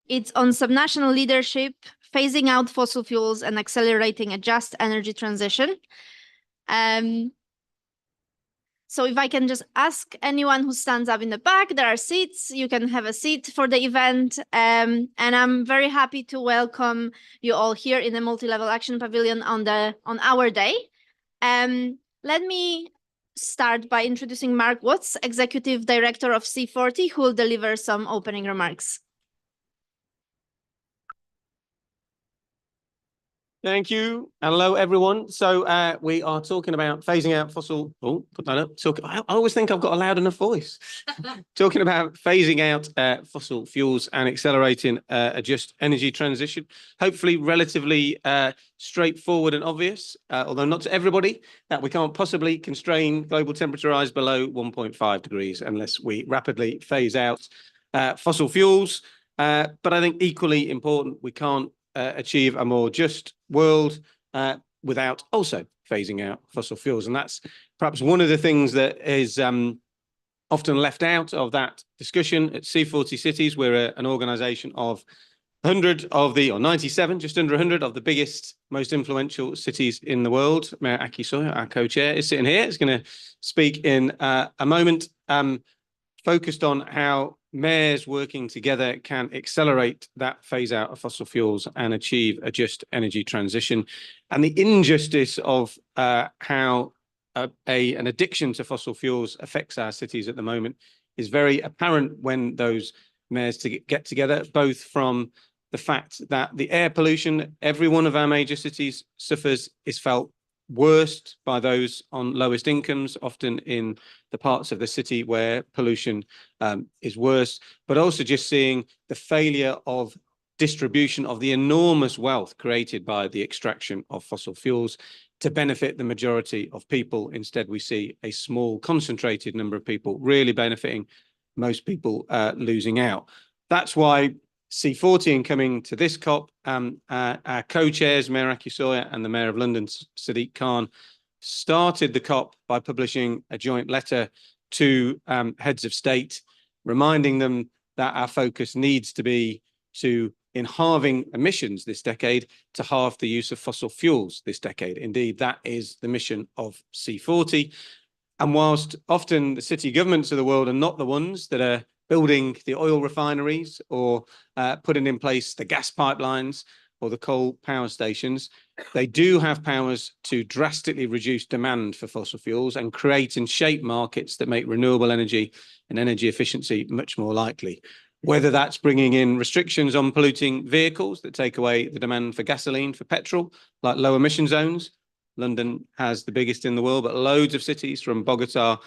It's on subnational leadership, phasing out fossil fuels and accelerating a just energy transition. So if I can just ask anyone who stands up in the back, there are seats. You can have a seat for the event. And I'm very happy to welcome you all here in the Multi-Level Action Pavilion on our day. Let me start by introducing Mark Watts, Executive Director of C40, who will deliver some opening remarks. Thank you. Hello, everyone. So we are talking about phasing out fossil. Oh, put that up. I always think I've got a loud enough voice. Talking about phasing out fossil fuels and accelerating a just energy transition. Hopefully, relatively straightforward and obvious, although not to everybody, that we can't possibly constrain global temperature rise below 1.5 degrees unless we rapidly phase out fossil fuels. But I think equally important, we can't achieve a more just world without also phasing out fossil fuels. And that's perhaps one of the things that is often left out of that discussion at C40 Cities. We're an organization of 100 of the, or 97, just under 100 of the biggest, most influential cities in the world. Mayor Aki Sawyer, our co-chair, is sitting here. Is going to speak in a moment, focused on how mayors working together can accelerate that phase out of fossil fuels and achieve a just energy transition. And the injustice of how an addiction to fossil fuels affects our cities at the moment is very apparent when those mayors get together, both from the fact that the air pollution every one of our major cities suffers is felt worst by those on lowest incomes, often in the parts of the city where pollution is worse, but also just seeing the failure of distribution of the enormous wealth created by the extraction of fossil fuels to benefit the majority of people. Instead, we see a small concentrated number of people really benefiting, most people losing out. That's why C40 in coming to this COP, our co-chairs, Mayor Aki Sawyer and the Mayor of London, Sadiq Khan, started the COP by publishing a joint letter to heads of state, reminding them that our focus needs to be in halving emissions this decade, to halve the use of fossil fuels this decade. Indeed, that is the mission of C40. And whilst often the city governments of the world are not the ones that are building the oil refineries or putting in place the gas pipelines or the coal power stations, they do have powers to drastically reduce demand for fossil fuels and create and shape markets that make renewable energy and energy efficiency much more likely. Whether that's bringing in restrictions on polluting vehicles that take away the demand for gasoline, for petrol, like low emission zones. London has the biggest in the world, but loads of cities from Bogota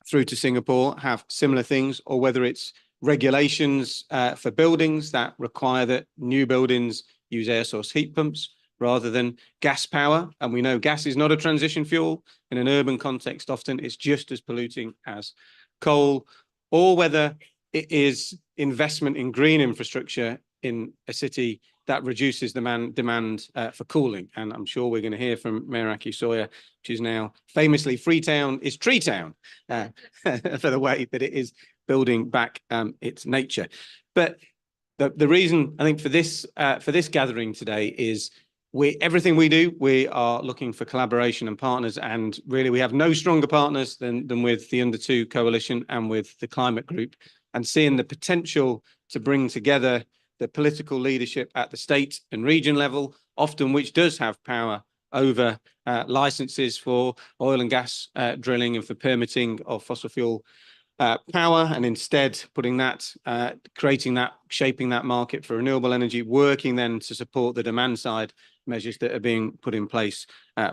through to Singapore have similar things, or whether it's regulations for buildings that require that new buildings use air source heat pumps rather than gas power. And we know gas is not a transition fuel. In an urban context, often it's just as polluting as coal, or whether it is investment in green infrastructure in a city that reduces the demand for cooling. And I'm sure we're going to hear from Mayor Aki Sawyer, which is now famously Freetown is Tree Town for the way that it is building back its nature. But the reason I think for this gathering today is everything we do, we are looking for collaboration and partners, and really we have no stronger partners than with the Under 2 Coalition and with the Climate Group, and seeing the potential to bring together the political leadership at the state and region level, often which does have power over licenses for oil and gas drilling and for permitting of fossil fuel power, and instead putting that, creating that, shaping that market for renewable energy, working then to support the demand side measures that are being put in place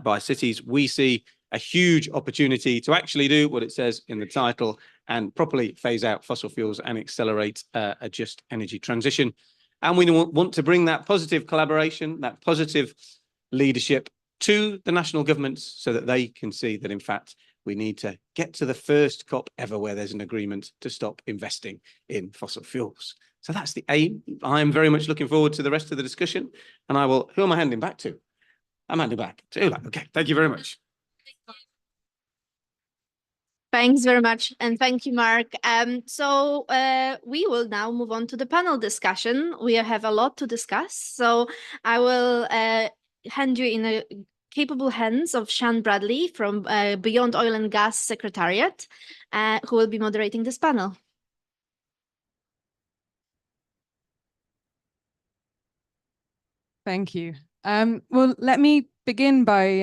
by cities. We see a huge opportunity to actually do what it says in the title and properly phase out fossil fuels and accelerate a just energy transition. And we want to bring that positive collaboration, that positive leadership to the national governments so that they can see that, in fact, we need to get to the first COP ever where there's an agreement to stop investing in fossil fuels. So that's the aim. I am very much looking forward to the rest of the discussion, and who am I handing back to? I'm handing back to Ula. Okay, thank you very much. Thanks very much. And thank you, Mark. So we will now move on to the panel discussion. We have a lot to discuss. So I will hand you in a capable hands of Sean Bradley from Beyond Oil and Gas Secretariat, who will be moderating this panel. Thank you. Well, let me begin by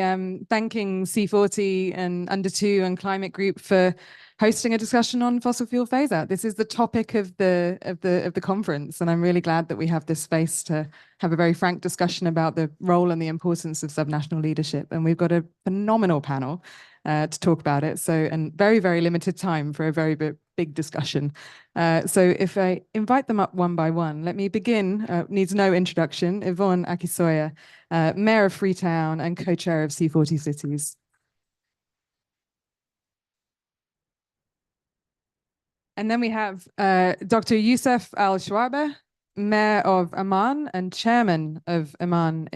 thanking C40 and Under 2 and Climate Group for hosting a discussion on fossil fuel phase out. This is the topic of the conference, and I'm really glad that we have this space to have a very frank discussion about the role and the importance of subnational leadership. And we've got a phenomenal panel to talk about it. So, and very, very limited time for a very big discussion. So if I invite them up one by one, let me begin, needs no introduction, Yvonne Akisoya, Mayor of Freetown and co-chair of C40 Cities. And then we have Dr. Youssef Al-Shwaber, Mayor of Amman and Chairman of Amman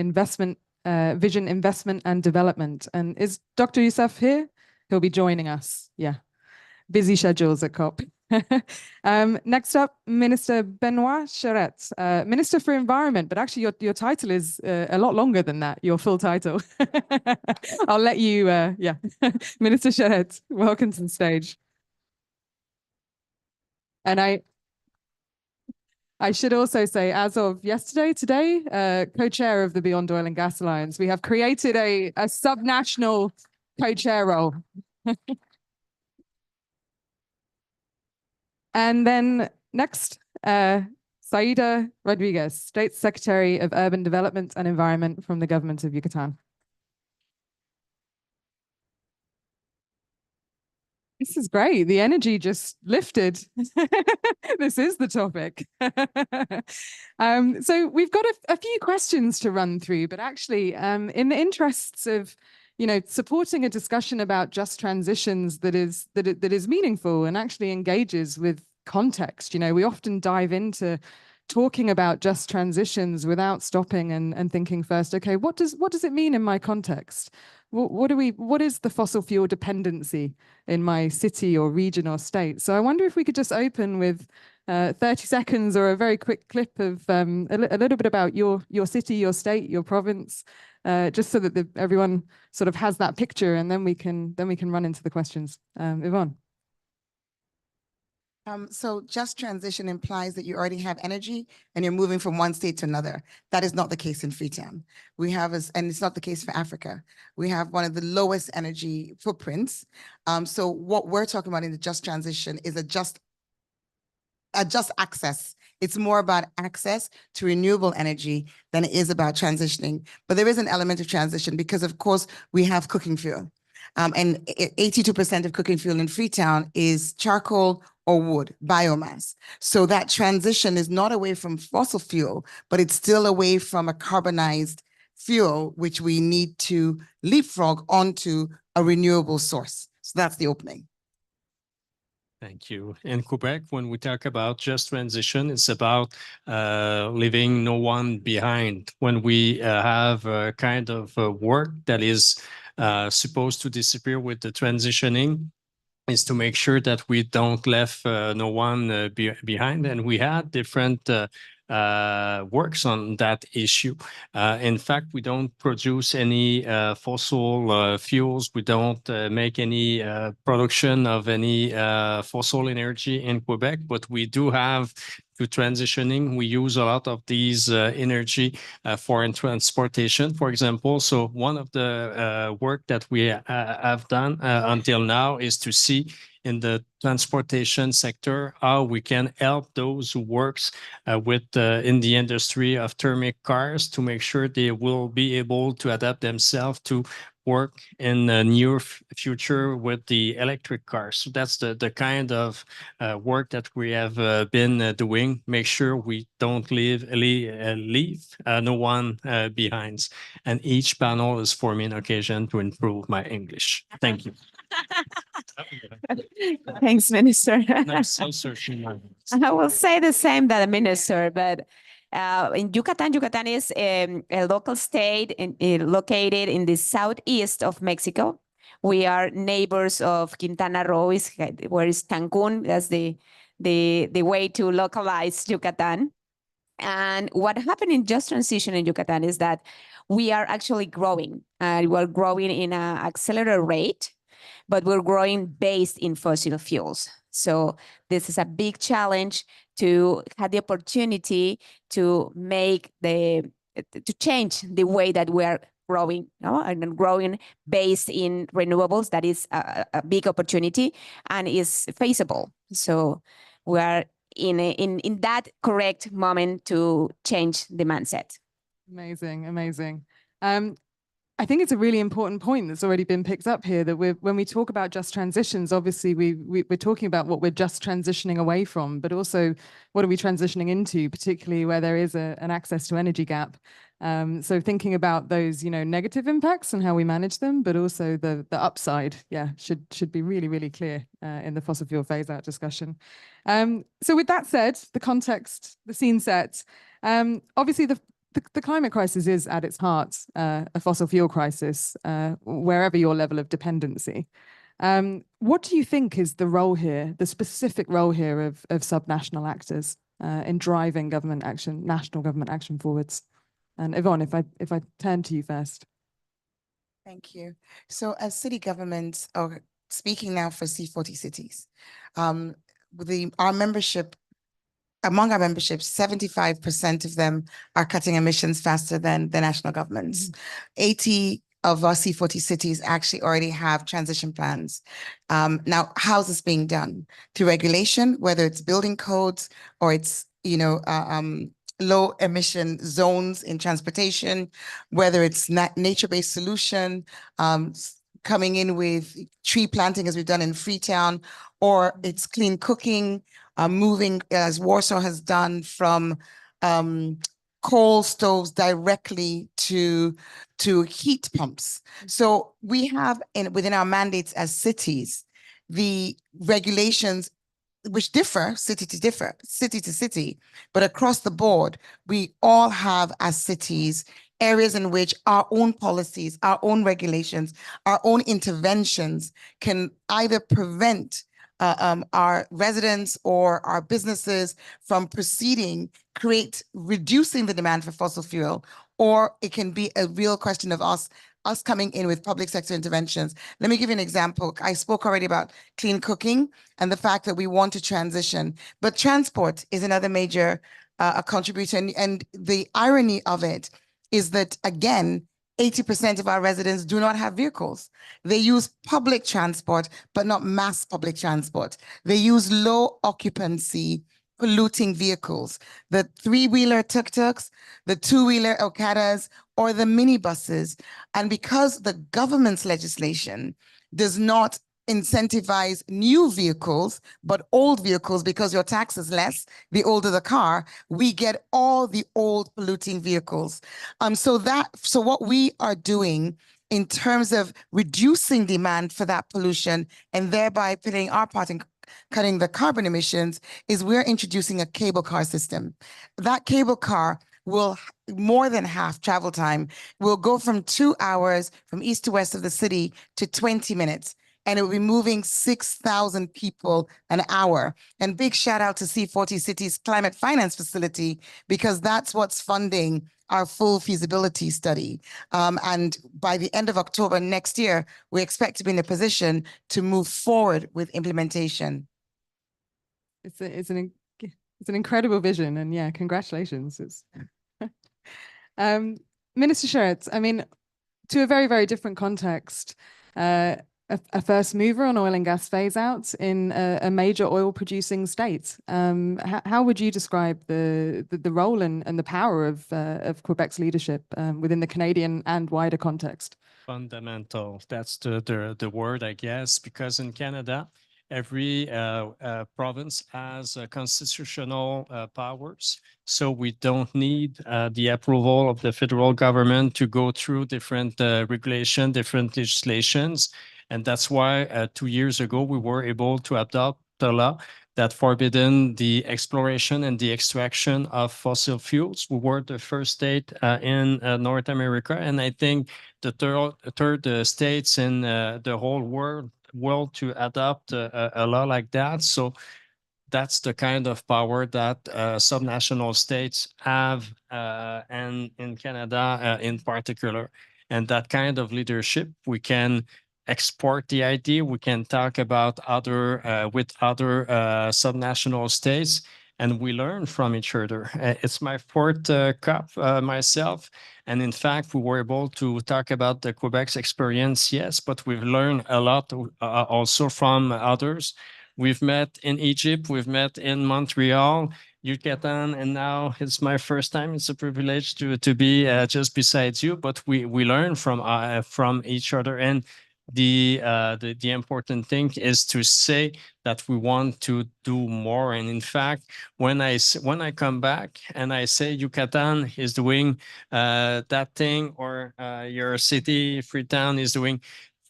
Vision Investment and Development. And is Dr. Youssef here? He'll be joining us. Yeah, busy schedules at COP. Next up, Minister Benoit Charette, Minister for Environment, but actually your title is a lot longer than that, your full title. I'll let you, yeah. Minister Charette, welcome to the stage. And I should also say, as of yesterday, today, co-chair of the Beyond Oil and Gas Alliance, we have created a subnational co-chair role. And then next, Saida Rodriguez, State Secretary of Urban Development and Environment from the Government of Yucatan. This is great. The energy just lifted. This is the topic. So we've got a few questions to run through, but actually, in the interests of supporting a discussion about just transitions that is meaningful and actually engages with context. We often dive into talking about just transitions without stopping and thinking first, okay, what does it mean in my context? What is the fossil fuel dependency in my city or region or state? So I wonder if we could just open with 30 seconds or a very quick clip of a little bit about your city, your state, your province, just so that everyone sort of has that picture, and then we can run into the questions. Yvonne. So just transition implies that you already have energy and you're moving from one state to another. That is not the case in Freetown. We have, and it's not the case for Africa. We have one of the lowest energy footprints. So what we're talking about in the just transition is a just access. It's more about access to renewable energy than it is about transitioning. But there is an element of transition because, of course, we have cooking fuel. And 82% of cooking fuel in Freetown is charcoal or wood, biomass. So that transition is not away from fossil fuel, but it's still away from a carbonized fuel, which we need to leapfrog onto a renewable source. So that's the opening. Thank you. In Quebec, when we talk about just transition, it's about leaving no one behind. When we have a kind of work that is supposed to disappear with the transitioning, is to make sure that we don't left no one behind. And we had different works on that issue. In fact, we don't produce any fossil fuels. We don't make any production of any fossil energy in Quebec, but we do have to transitioning. We use a lot of these energy for transportation, for example. So one of the work that we have done until now is to see in the transportation sector how we can help those who works with in the industry of thermic cars to make sure they will be able to adapt themselves to work in the near future with the electric cars. So that's the kind of work that we have been doing. Make sure we don't leave no one behind. And each panel is for me an occasion to improve my English. Thank you. Thanks, Minister. I'm so searching my words. I will say the same that the Minister, but in Yucatan is a local state located in the southeast of Mexico. We are neighbors of Quintana Roo, where is Cancun. That's the way to localize Yucatan. And what happened in Just Transition in Yucatan is that we are actually growing. We're growing in an accelerated rate, but we're growing based in fossil fuels. So this is a big challenge to have the opportunity to change the way that we are growing, no? And growing based in renewables. That is a big opportunity and is feasible. So we are in that correct moment to change the mindset. Amazing, amazing. I think it's a really important point that's already been picked up here, that when we talk about just transitions, obviously we're talking about what we're just transitioning away from, but also what are we transitioning into, particularly where there is an access to energy gap. So thinking about those, negative impacts and how we manage them, but also the upside, should be really, really clear in the fossil fuel phase out discussion. So with that said, the context, the scene set, obviously the climate crisis is at its heart a fossil fuel crisis, wherever your level of dependency. What do you think is the role here, the specific role here of subnational actors in driving government action, national government action forwards? And Yvonne, if I turn to you first. Thank you. So as city governments, or speaking now for C40 cities, our membership, among our memberships, 75% of them are cutting emissions faster than the national governments. 80 of our C40 cities actually already have transition plans. Now, how's this being done? Through regulation, whether it's building codes or it's, low emission zones in transportation, whether it's nature-based solution, coming in with tree planting as we've done in Freetown, or it's clean cooking, moving, as Warsaw has done, from coal stoves directly to heat pumps. So we have within our mandates as cities, the regulations which differ city to city, but across the board, we all have as cities areas in which our own policies, our own regulations, our own interventions can either prevent our residents or our businesses from proceeding, reducing the demand for fossil fuel, or it can be a real question of us coming in with public sector interventions. Let me give you an example. I spoke already about clean cooking and the fact that we want to transition, but transport is another major contributor. And the irony of it is that, again, 80% of our residents do not have vehicles. They use public transport, but not mass public transport. They use low occupancy, polluting vehicles, the three-wheeler tuk-tuks, the two-wheeler Okadas, or the minibuses. And because the government's legislation does not incentivize new vehicles, but old vehicles, because your tax is less, the older the car, we get all the old polluting vehicles. So what we are doing in terms of reducing demand for that pollution and thereby putting our part in cutting the carbon emissions is we're introducing a cable car system. That cable car will more than half travel time, will go from 2 hours from east to west of the city to 20 minutes. And it will be moving 6,000 people an hour. And big shout out to C40 Cities Climate Finance Facility, because that's what's funding our full feasibility study. And by the end of October next year, we expect to be in a position to move forward with implementation. It's an incredible vision, and yeah, congratulations. Minister Sherratt, I mean, to a very, very different context, a first mover on oil and gas phase out in a major oil producing state. How would you describe the role and the power of Quebec's leadership within the Canadian and wider context? Fundamental. That's the word, I guess, because in Canada, every province has constitutional powers. So we don't need the approval of the federal government to go through different regulation, different legislations. And that's why 2 years ago, we were able to adopt a law that forbidden the exploration and the extraction of fossil fuels. We were the first state in North America, and I think the third states in the whole world to adopt a law like that. So that's the kind of power that subnational states have, and in Canada in particular. And that kind of leadership, we can export the idea, we can talk about with other subnational states, and we learn from each other. It's my fourth COP myself. And in fact, we were able to talk about the Quebec's experience, yes, but we've learned a lot also from others. We've met in Egypt, we've met in Montreal, Yucatan, and now it's my first time. It's a privilege to be just beside you, but we learn from each other. And the important thing is to say that we want to do more. And in fact, when I come back and I say Yucatan is doing that thing, or your city, Freetown, is doing,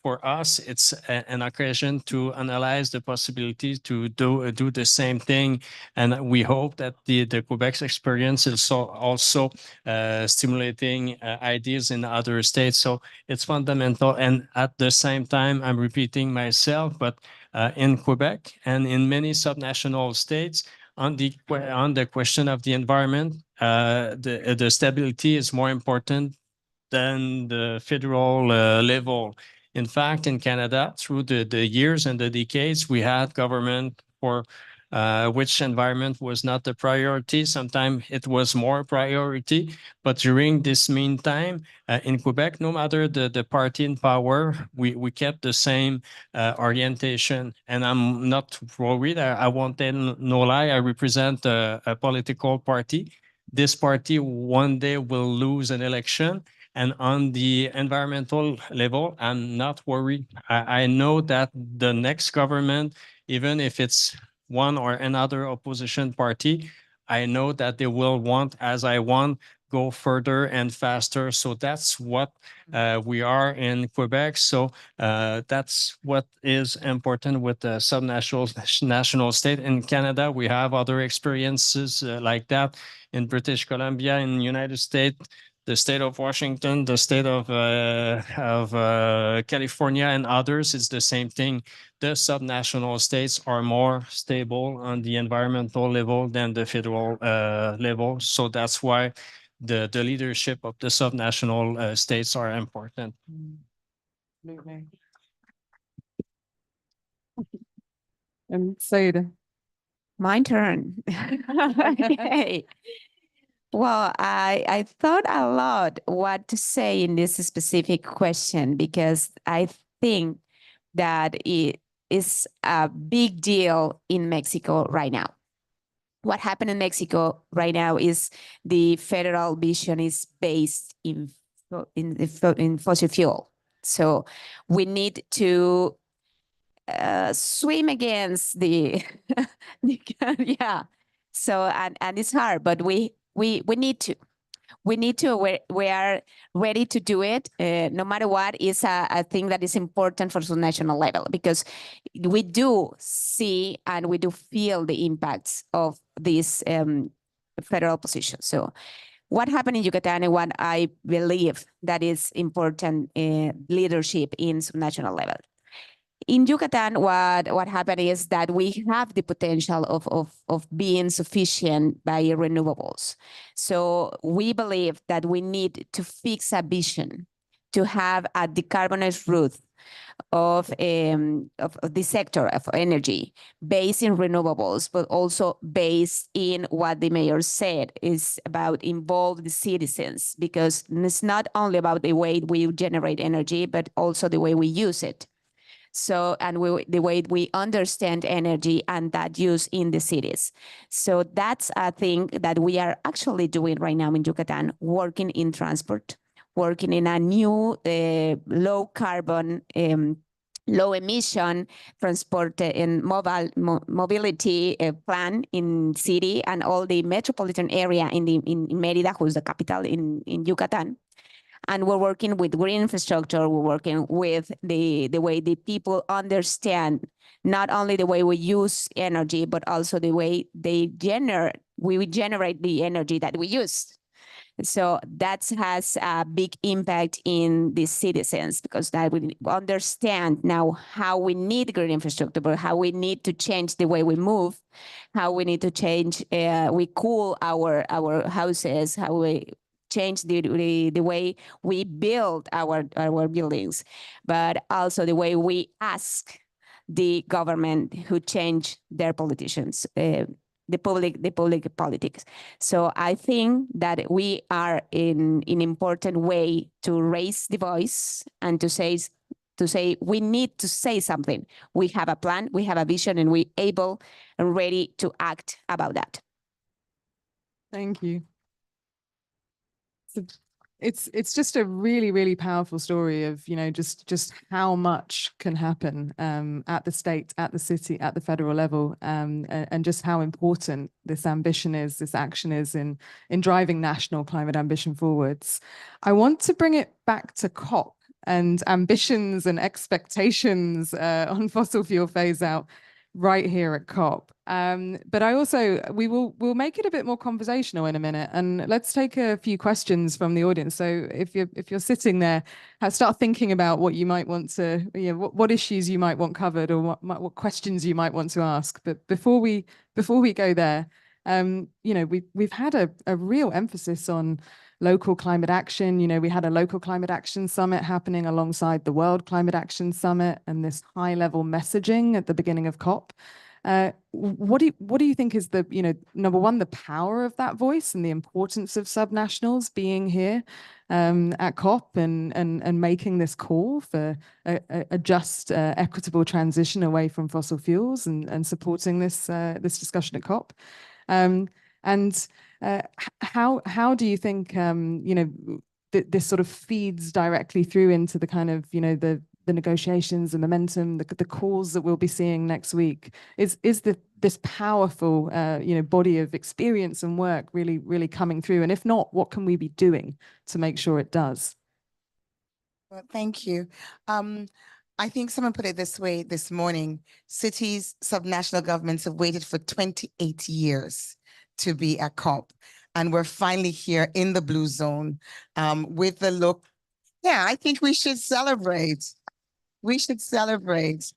for us, it's an occasion to analyze the possibility to do the same thing. And we hope that the Quebec's experience is also stimulating ideas in other states. So it's fundamental. And at the same time, I'm repeating myself, but in Quebec and in many subnational states, on the question of the environment, the stability is more important than the federal level. In fact, in Canada, through the years and the decades, we had government for which environment was not the priority. Sometimes it was more priority. But during this meantime, in Quebec, no matter the party in power, we kept the same orientation. And I'm not worried. I won't tell no lie. I represent a political party. This party one day will lose an election. And on the environmental level, I'm not worried. I know that the next government, even if it's one or another opposition party, I know that they will want, as I want, go further and faster. So that's what we are in Quebec. So that's what is important with the national state. In Canada, we have other experiences like that. In British Columbia, in the United States, the state of Washington, the state of California, and others, it's the same thing. The subnational states are more stable on the environmental level than the federal level. So that's why the leadership of the subnational states are important. And Saida. My turn. Okay. Well, I thought a lot what to say in this specific question, because I think that it is a big deal in Mexico right now. What happened in Mexico right now is the federal vision is based in fossil fuel. So we need to swim against the, yeah. So and it's hard, but we need to. We need to. We are ready to do it. No matter what, is a thing that is important for the national level, because we do see and we do feel the impacts of this federal position. So what happened in Yucatan and what I believe that is important leadership in subnational level. In Yucatan, what happened is that we have the potential of being sufficient by renewables. So we believe that we need to fix a vision to have a decarbonized route of the sector of energy based in renewables, but also based in what the mayor said is about involve the citizens, because it's not only about the way we generate energy, but also the way we use it. So, and the way we understand energy and that use in the cities. So that's a thing that we are actually doing right now in Yucatan, working in transport, working in a new low carbon, low emission transport and mobility plan in city and all the metropolitan area in Mérida, who's the capital in Yucatan. And we're working with green infrastructure. We're working with the way the people understand not only the way we use energy, but also the way we generate the energy that we use. So that has a big impact in the citizens, because that we understand now how we need green infrastructure, but how we need to change the way we move, how we need to change, we cool our houses, how we change the way we build our buildings, but also the way we ask the government who change their politicians, the public politics. So I think that we are in an important way to raise the voice and to say we need to say something. We have a plan, we have a vision, and we're able and ready to act about that. Thank you. So it's just a really, really powerful story of, you know, just how much can happen at the state, at the city, at the federal level, and just how important this ambition is, this action is in driving national climate ambition forwards. I want to bring it back to COP and ambitions and expectations on fossil fuel phase out right here at COP. But we'll make it a bit more conversational in a minute, and let's take a few questions from the audience. So if you're sitting there, start thinking about what you might want to, you know, what issues you might want covered, or what questions you might want to ask. But before we go there, you know, we've had a real emphasis on local climate action. You know, we had a local climate action summit happening alongside the World Climate Action Summit, and this high-level messaging at the beginning of COP. What do you think is the, you know, number one, the power of that voice and the importance of subnationals being here at COP and making this call for a just, equitable transition away from fossil fuels and supporting this discussion at COP? How do you think, you know, this sort of feeds directly through into the kind of, you know, the negotiations, the momentum, the calls that we'll be seeing next week? Is this powerful, you know, body of experience and work really coming through? And if not, what can we be doing to make sure it does? Well, thank you. I think someone put it this way this morning: cities, subnational governments have waited for 28 years to be at COP. And we're finally here in the blue zone with the look. Yeah, I think we should celebrate. We should celebrate.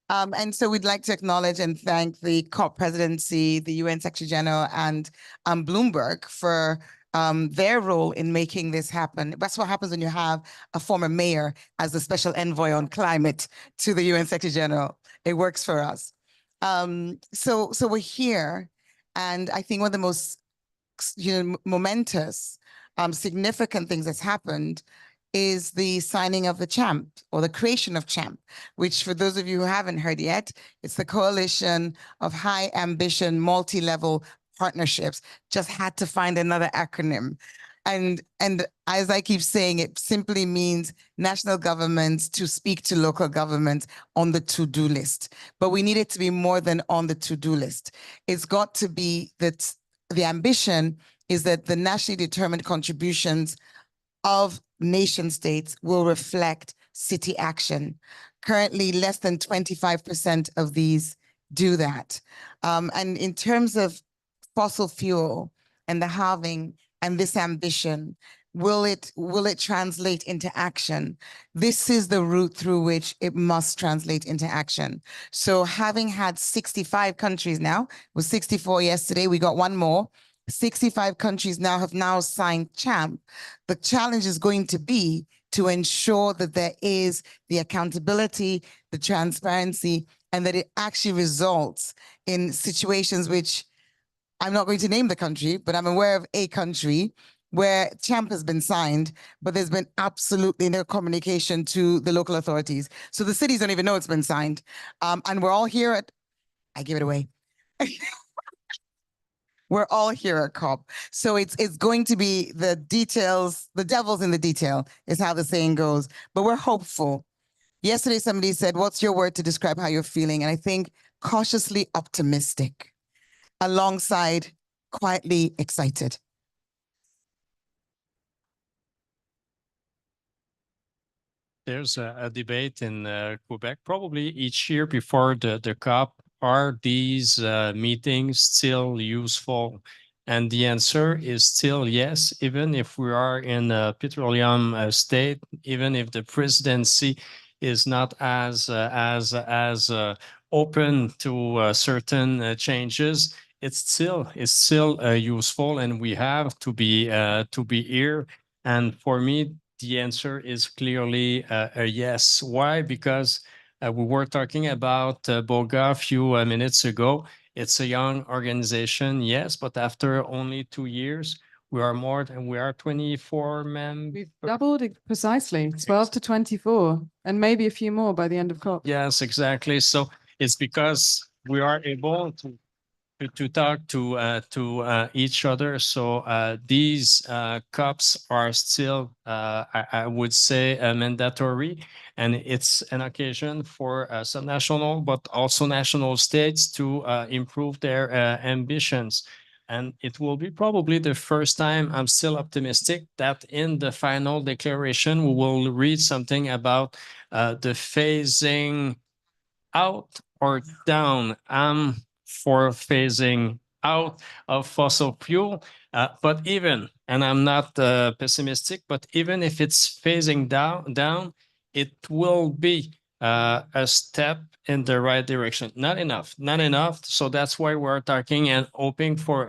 And so we'd like to acknowledge and thank the COP presidency, the UN Secretary General, and Bloomberg for their role in making this happen. That's what happens when you have a former mayor as the special envoy on climate to the UN Secretary General. It works for us. So we're here, and I think one of the most, you know, momentous, significant things that's happened is the signing of the CHAMP, or the creation of CHAMP, which, for those of you who haven't heard yet, it's the Coalition of High Ambition Multi-Level Partnerships. Just had to find another acronym. And as I keep saying, it simply means national governments to speak to local governments on the to-do list. But we need it to be more than on the to-do list. It's got to be that the ambition is that the nationally determined contributions of nation states will reflect city action. Currently, less than 25% of these do that. And in terms of fossil fuel and the halving and this ambition, will it translate into action? This is the route through which it must translate into action. So having had 65 countries now, it was 64 yesterday, we got one more. 65 countries have now signed CHAMP. The challenge is going to be to ensure that there is the accountability, the transparency, and that it actually results in situations which, I'm not going to name the country, but I'm aware of a country where CHAMP has been signed, but there's been absolutely no communication to the local authorities. So the cities don't even know it's been signed. And we're all here at, I give it away. We're all here at COP. So it's going to be the details, the devil's in the detail is how the saying goes, but we're hopeful. Yesterday, somebody said, what's your word to describe how you're feeling? And I think cautiously optimistic, alongside quietly excited. there's a debate in Quebec, probably each year before the COP, are these meetings still useful? And the answer is still yes, even if we are in a petroleum state, even if the presidency is not as open to certain changes, it's still useful, and we have to be here. And for me, the answer is clearly a yes. Why? Because we were talking about Boga a few minutes ago. It's a young organization, yes, but after only 2 years, we are 24 members. We've doubled it precisely, 12 to 24, and maybe a few more by the end of COP. Yes, exactly. So it's because we are able to talk to each other. So these cups are still, I would say, mandatory, and it's an occasion for subnational, but also national states to improve their ambitions. And it will be probably the first time, I'm still optimistic, that in the final declaration, we will read something about the phasing out or down. I'm for phasing out of fossil fuel. But even, and I'm not pessimistic, but even if it's phasing down, it will be a step in the right direction. Not enough. So that's why we're talking and hoping for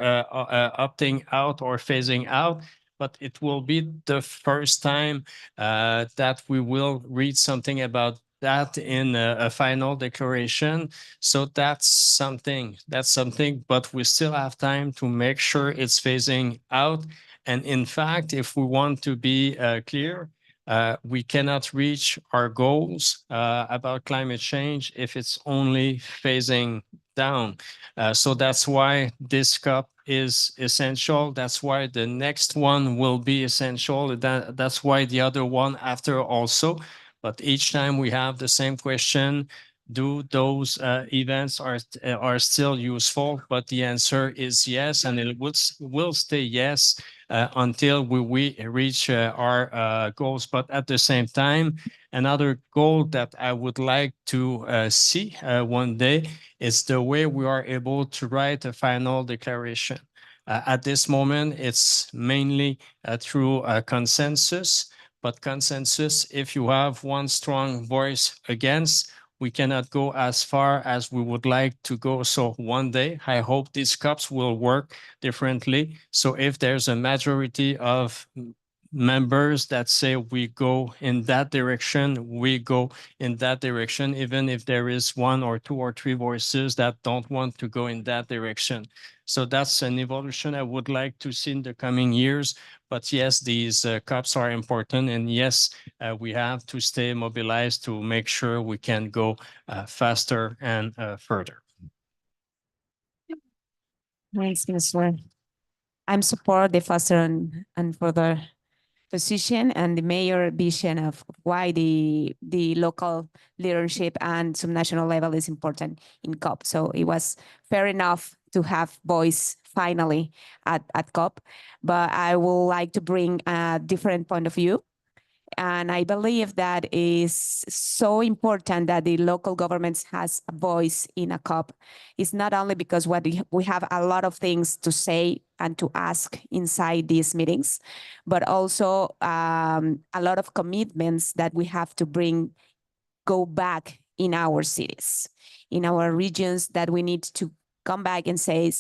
opting out or phasing out. But it will be the first time that we will read something about that in a final declaration. So that's something, but we still have time to make sure it's phasing out. And in fact, if we want to be clear, we cannot reach our goals about climate change if it's only phasing down. So that's why this COP is essential. That's why the next one will be essential. That's why the other one after also. But each time we have the same question, do those events are still useful? But the answer is yes, and it will stay yes until we reach our goals. But at the same time, another goal that I would like to see one day is the way we are able to write a final declaration. At this moment, it's mainly through consensus. But consensus, if you have one strong voice against, we cannot go as far as we would like to go. So one day, I hope these cups will work differently. So if there's a majority of members that say we go in that direction, we go in that direction, even if there is 1 or 2 or 3 voices that don't want to go in that direction. So that's an evolution I would like to see in the coming years. But yes, these cups are important. And yes, we have to stay mobilized to make sure we can go faster and further. Thanks, Mr. I'm support the faster and further position and the mayor vision of why the local leadership and subnational level is important in COP. So it was fair enough to have voice finally at COP, but I would like to bring a different point of view. And I believe that is so important that the local governments has a voice in a COP. It's not only because we have a lot of things to say and to ask inside these meetings, but also a lot of commitments that we have to go back in our cities, in our regions, that we need to come back and say,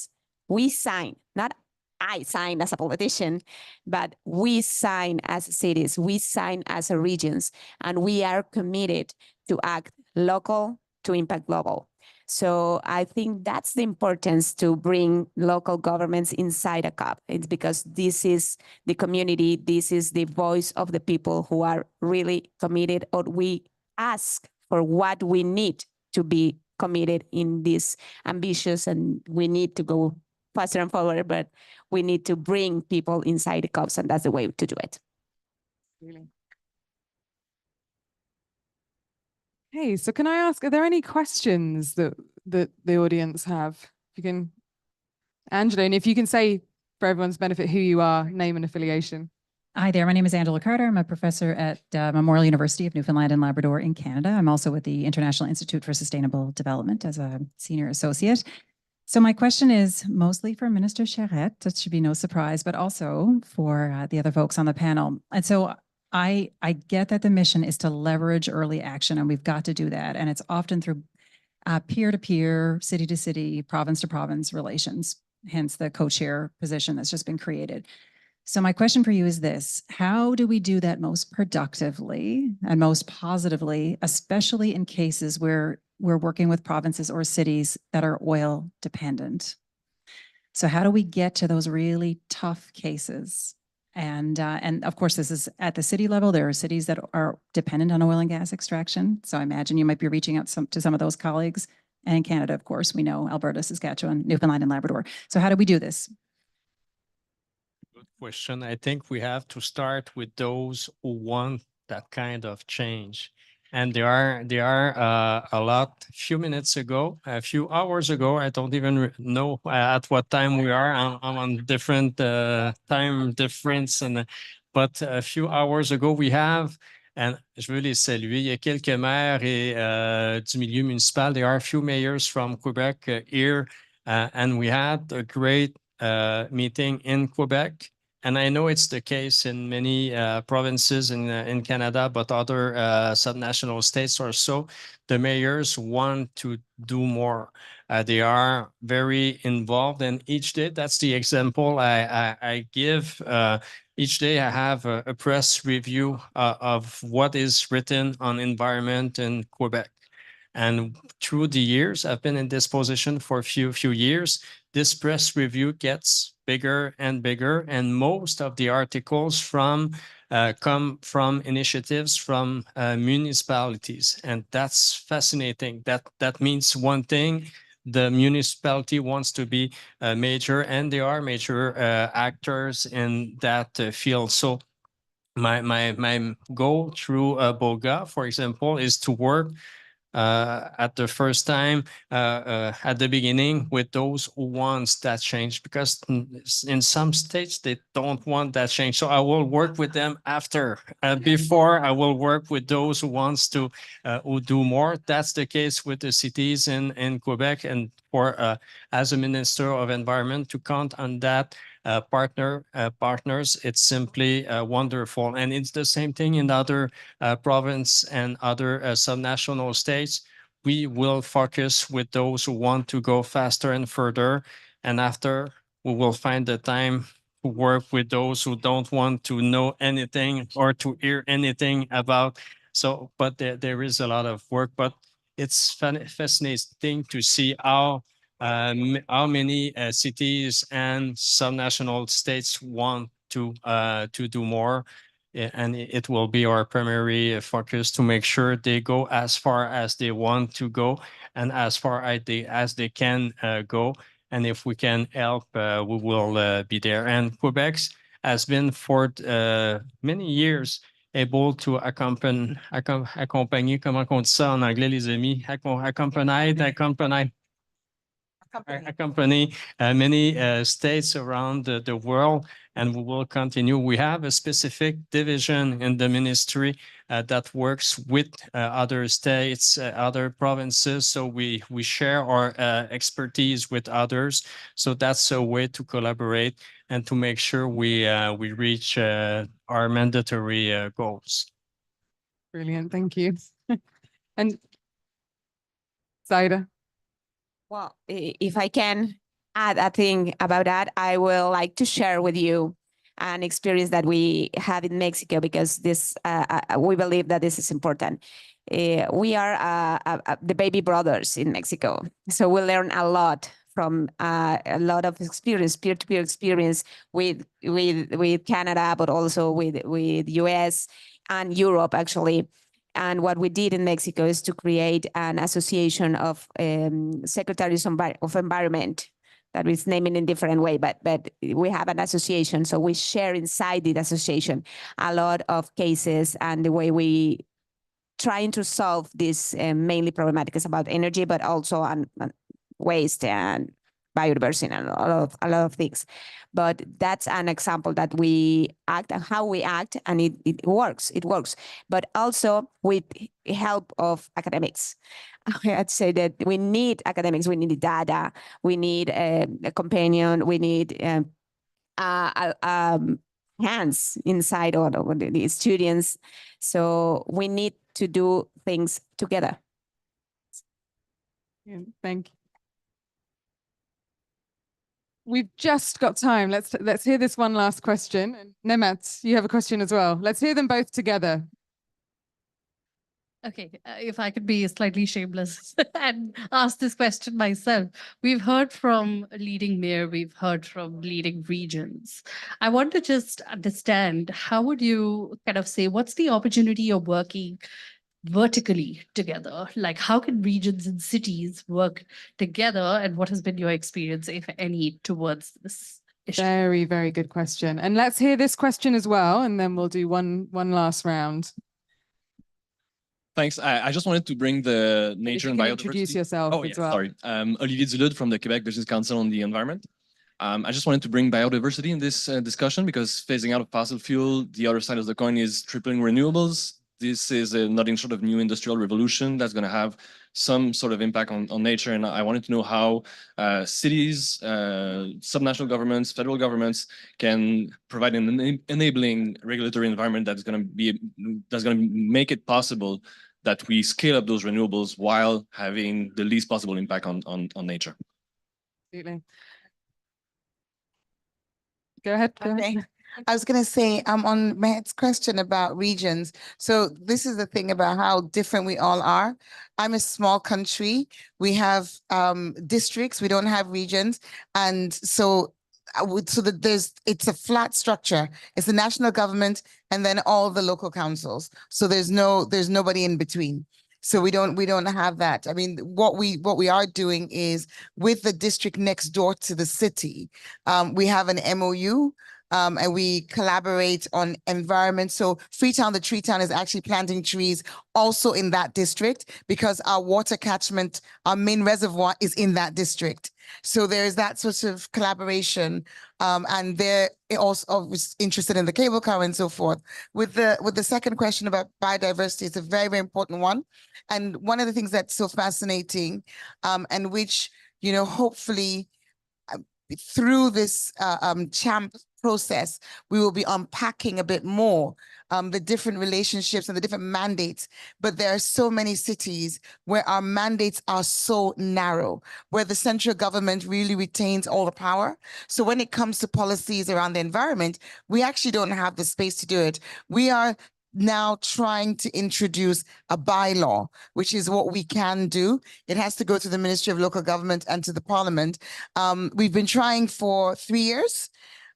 we sign, not I sign as a politician, but we sign as cities, we sign as a regions, and we are committed to act local to impact global. So I think that's the importance to bring local governments inside a COP. It's because this is the community, this is the voice of the people who are really committed, or we ask for what we need to be committed in this ambitious, and we need to go faster and forward, but we need to bring people inside the COPs, and that's the way to do it. Really. Hey, so can I ask, are there any questions that the audience have? If you can, Angela, and if you can say for everyone's benefit who you are, name and affiliation. Hi there, my name is Angela Carter. I'm a professor at Memorial University of Newfoundland and Labrador in Canada. I'm also with the International Institute for Sustainable Development as a senior associate. So my question is mostly for Minister Charette, that should be no surprise, but also for the other folks on the panel. And so I get that the mission is to leverage early action, and we've got to do that. And it's often through peer-to-peer, city-to-city, province-to-province relations, hence the co-chair position that's just been created. So my question for you is this: how do we do that most productively and most positively, especially in cases where we're working with provinces or cities that are oil dependent? So how do we get to those really tough cases? And of course, this is at the city level. There are cities that are dependent on oil and gas extraction. So I imagine you might be reaching out to some of those colleagues. And in Canada, of course, we know Alberta, Saskatchewan, Newfoundland, and Labrador. So how do we do this? Good question. I think we have to start with those who want that kind of change. And there are a lot. Few minutes ago, a few hours ago, I don't even know at what time we are. I'm on different time difference, but a few hours ago we have. And je veux les saluer. Il y a quelques maires et du milieu municipal. There are a few mayors from Quebec here, and we had a great meeting in Quebec. And I know it's the case in many provinces in Canada, but other subnational states or so. The mayors want to do more. They are very involved, and each day, that's the example I give. Each day I have a press review of what is written on environment in Quebec. And through the years, I've been in this position for a few years. This press review gets bigger and bigger, and most of the articles come from initiatives from municipalities, and that's fascinating. That means one thing: the municipality wants to be a major, and they are major actors in that field. So my goal through BOGA, for example, is to work at the first time, at the beginning, with those who wants that change, because in some states they don't want that change. So I will work with them after. Before, I will work with those who wants to who do more. That's the case with the cities in Quebec, and for as a Minister of Environment, to count on that partners, it's simply wonderful. And it's the same thing in other province and other subnational states. We will focus with those who want to go faster and further. And after, we will find the time to work with those who don't want to know anything or to hear anything about. So, but there is a lot of work, but it's fascinating to see how many cities and subnational states want to do more. And it will be our primary focus to make sure they go as far as they want to go and as far as they can go. And if we can help, we will be there. And Quebec has been for many years able to accompagner, comment on dit ça en anglais, les amis? Accompany many states around the world, and we will continue. We have a specific division in the ministry that works with other states, other provinces. So we share our expertise with others. So that's a way to collaborate and to make sure we reach our mandatory goals. Brilliant, thank you. And Zaida. Well, if I can add a thing about that, I will like to share with you an experience that we have in Mexico, because this we believe that this is important. We are the baby brothers in Mexico, so we learn a lot from a lot of experience, peer-to-peer experience with Canada, but also with US and Europe, actually. And what we did in Mexico is to create an association of secretaries of environment that is naming in different way, but we have an association. So we share inside the association a lot of cases and the way we trying to solve this mainly problematic is about energy, but also on waste and biodiversity and a lot of things. But that's an example that we act and how we act, and it works. It works, but also with help of academics. I'd say that we need academics, we need data, we need a companion, we need hands inside all of the students. So we need to do things together. Yeah, thank you. We've just got time. Let's hear this one last question. And Nemat, you have a question as well. Let's hear them both together. Okay, if I could be slightly shameless and ask this question myself. We've heard from a leading mayor, we've heard from leading regions. I want to just understand, how would you kind of say, what's the opportunity of working vertically together? Like, how can regions and cities work together, and what has been your experience, if any, towards this issue? Very, very good question. And let's hear this question as well, and then we'll do one last round. Thanks. I just wanted to bring the If nature you and can biodiversity. introduce yourself Oh, as yes, well. sorry. Olivier Dulude from the Quebec Business Council on the Environment. I just wanted to bring biodiversity in this discussion, because phasing out of fossil fuel, the other side of the coin is tripling renewables. This is nothing short of new industrial revolution that's going to have some sort of impact on nature. And I wanted to know how cities, subnational governments, federal governments can provide an enabling regulatory environment that's going to make it possible that we scale up those renewables while having the least possible impact on nature. Absolutely. Go ahead. Go Okay. ahead. I was going to say, on Matt's question about regions. So this is the thing about how different we all are. I'm a small country. We have districts. We don't have regions. And so it's a flat structure. It's the national government and then all the local councils. So there's nobody in between. So we don't have that. I mean, what we are doing is, with the district next door to the city, we have an MOU. And we collaborate on environment. So Freetown, the Tree Town, is actually planting trees also in that district, because our water catchment, our main reservoir, is in that district. So there's that sort of collaboration. And they're also interested in the cable car and so forth. With the second question about biodiversity, it's a very, very important one. And one of the things that's so fascinating, and which, hopefully through this CHAMP process, we will be unpacking a bit more the different relationships and the different mandates. But there are so many cities where our mandates are so narrow, where the central government really retains all the power. So when it comes to policies around the environment, we actually don't have the space to do it. We are now trying to introduce a bylaw, which is what we can do. It has to go to the Ministry of Local Government and to the Parliament. We've been trying for 3 years.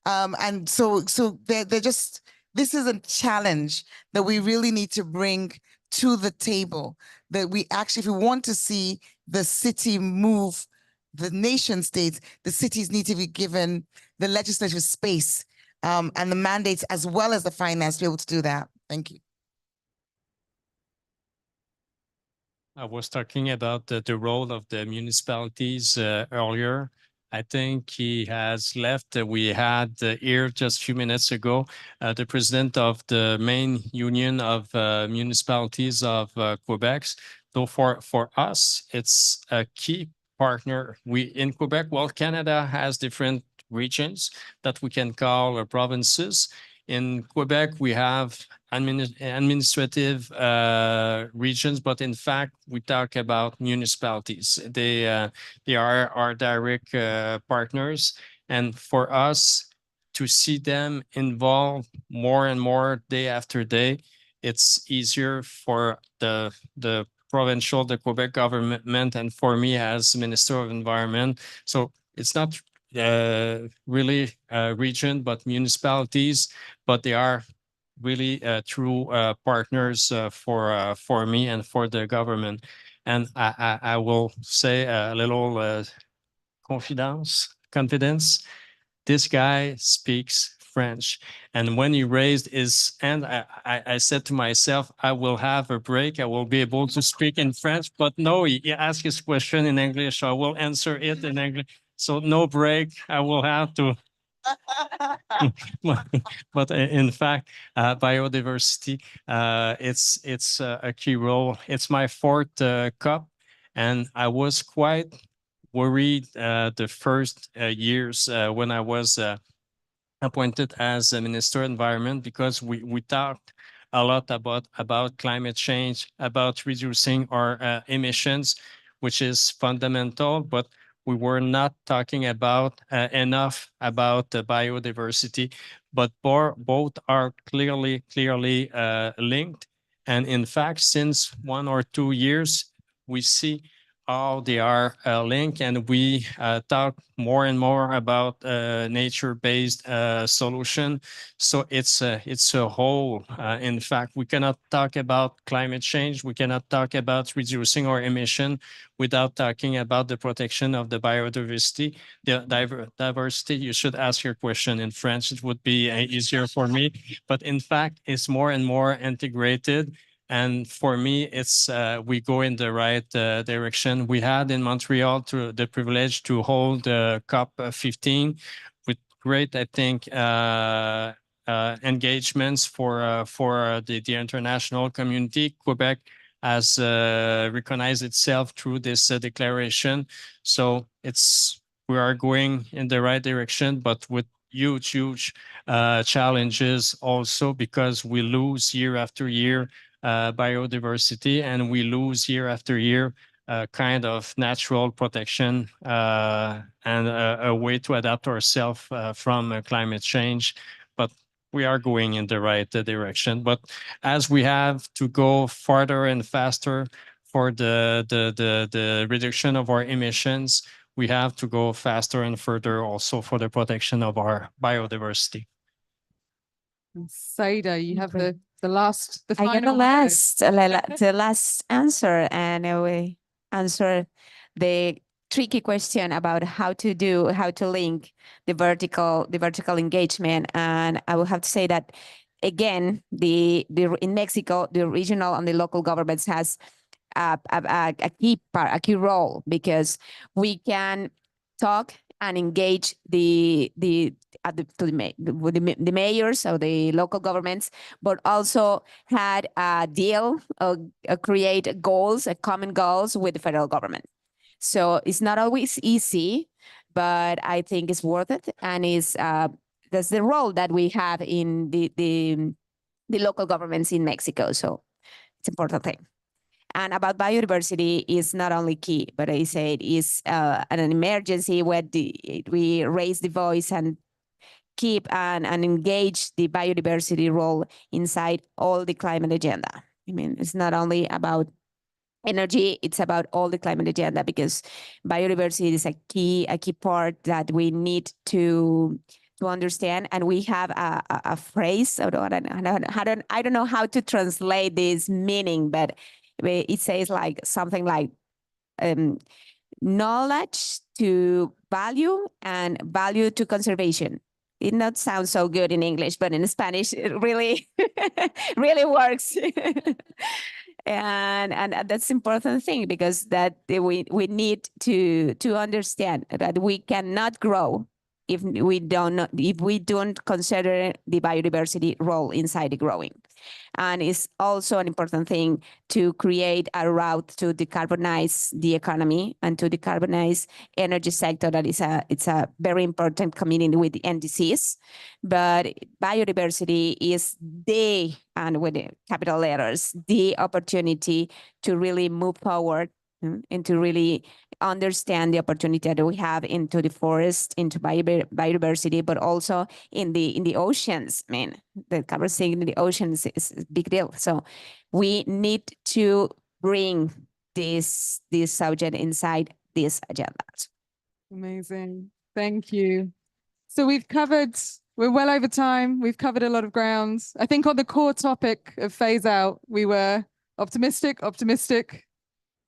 And so this is a challenge that we really need to bring to the table, that we actually, if we want to see the city move, the nation states, the cities need to be given the legislative space and the mandates, as well as the finance, to be able to do that. Thank you. I was talking about the role of the municipalities earlier. I think he has left. We had here just a few minutes ago, the president of the main union of municipalities of Quebec. So for us, it's a key partner. We in Quebec, well, Canada has different regions that we can call provinces. In Quebec, we have administrative regions, but in fact, we talk about municipalities. They are our direct partners. And for us to see them involved more and more day after day, it's easier for the provincial, the Quebec government, and for me as Minister of Environment. So it's not really region, but municipalities, but they are really true partners for me and for the government. And I will say a little confidence. This guy speaks French. And when he raised his hand, I said to myself, I will have a break. I will be able to speak in French. But no, he asked his question in English. So I will answer it in English. So no break. I will have to. But in fact, biodiversity, it's a key role. It's my fourth COP, and I was quite worried the first years when I was appointed as a Minister of Environment, because we talked a lot about climate change, about reducing our emissions, which is fundamental, but we were not talking about enough about the biodiversity, but both are clearly linked. And in fact, since 1 or 2 years, we see how they are linked, and we talk more and more about nature-based solution. So it's a whole. In fact, we cannot talk about climate change. We cannot talk about reducing our emission without talking about the protection of the biodiversity. The diversity. You should ask your question in French. It would be easier for me. But in fact, it's more and more integrated. And for me, it's we go in the right direction. We had in Montreal the privilege to hold COP 15 with great, I think, engagements for the international community. Quebec has recognized itself through this declaration. So we are going in the right direction, but with huge challenges also, because we lose year after year biodiversity, and we lose year after year kind of natural protection and a way to adapt ourselves from climate change. But we are going in the right direction. But as we have to go farther and faster for the reduction of our emissions, we have to go faster and further also for the protection of our biodiversity. Saida, you have Okay. the last, the I got final the last answer, and we answer the tricky question about how to link the vertical engagement. And I will have to say that again, in Mexico, the regional and the local governments has a key role, because we can talk and engage the mayors or the local governments, but also had a deal, create goals, common goals with the federal government. So it's not always easy, but I think it's worth it, and that's the role that we have in the local governments in Mexico. So it's an important thing. And about biodiversity is not only key, but I say it is an emergency where we raise the voice and keep and engage the biodiversity role inside all the climate agenda. I mean, it's not only about energy, it's about all the climate agenda, because biodiversity is a key part that we need to understand. And we have a phrase, I don't know how to translate this meaning, but it says like something like knowledge to value and value to conservation. It not sound so good in English, but in Spanish it really really works. And that's important thing, because that we need to understand that we cannot grow if we don't consider the biodiversity role inside the growing. And it's also an important thing to create a route to decarbonize the economy and to decarbonize energy sector. That is it's a very important community with the NDCs. But biodiversity is and with the capital letters, the opportunity to really move forward and to really understand the opportunity that we have into the forest, into biodiversity, but also in the oceans. I mean, the cover in the oceans is a big deal. So we need to bring this subject inside this agenda. Amazing. Thank you. So we're well over time. We've covered a lot of ground. I think on the core topic of phase out, we were optimistic, obviously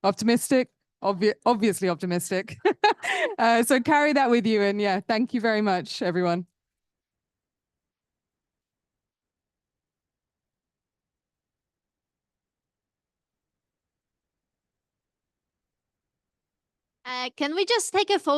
optimistic. So carry that with you. And yeah, thank you very much, everyone. Can we just take a photo?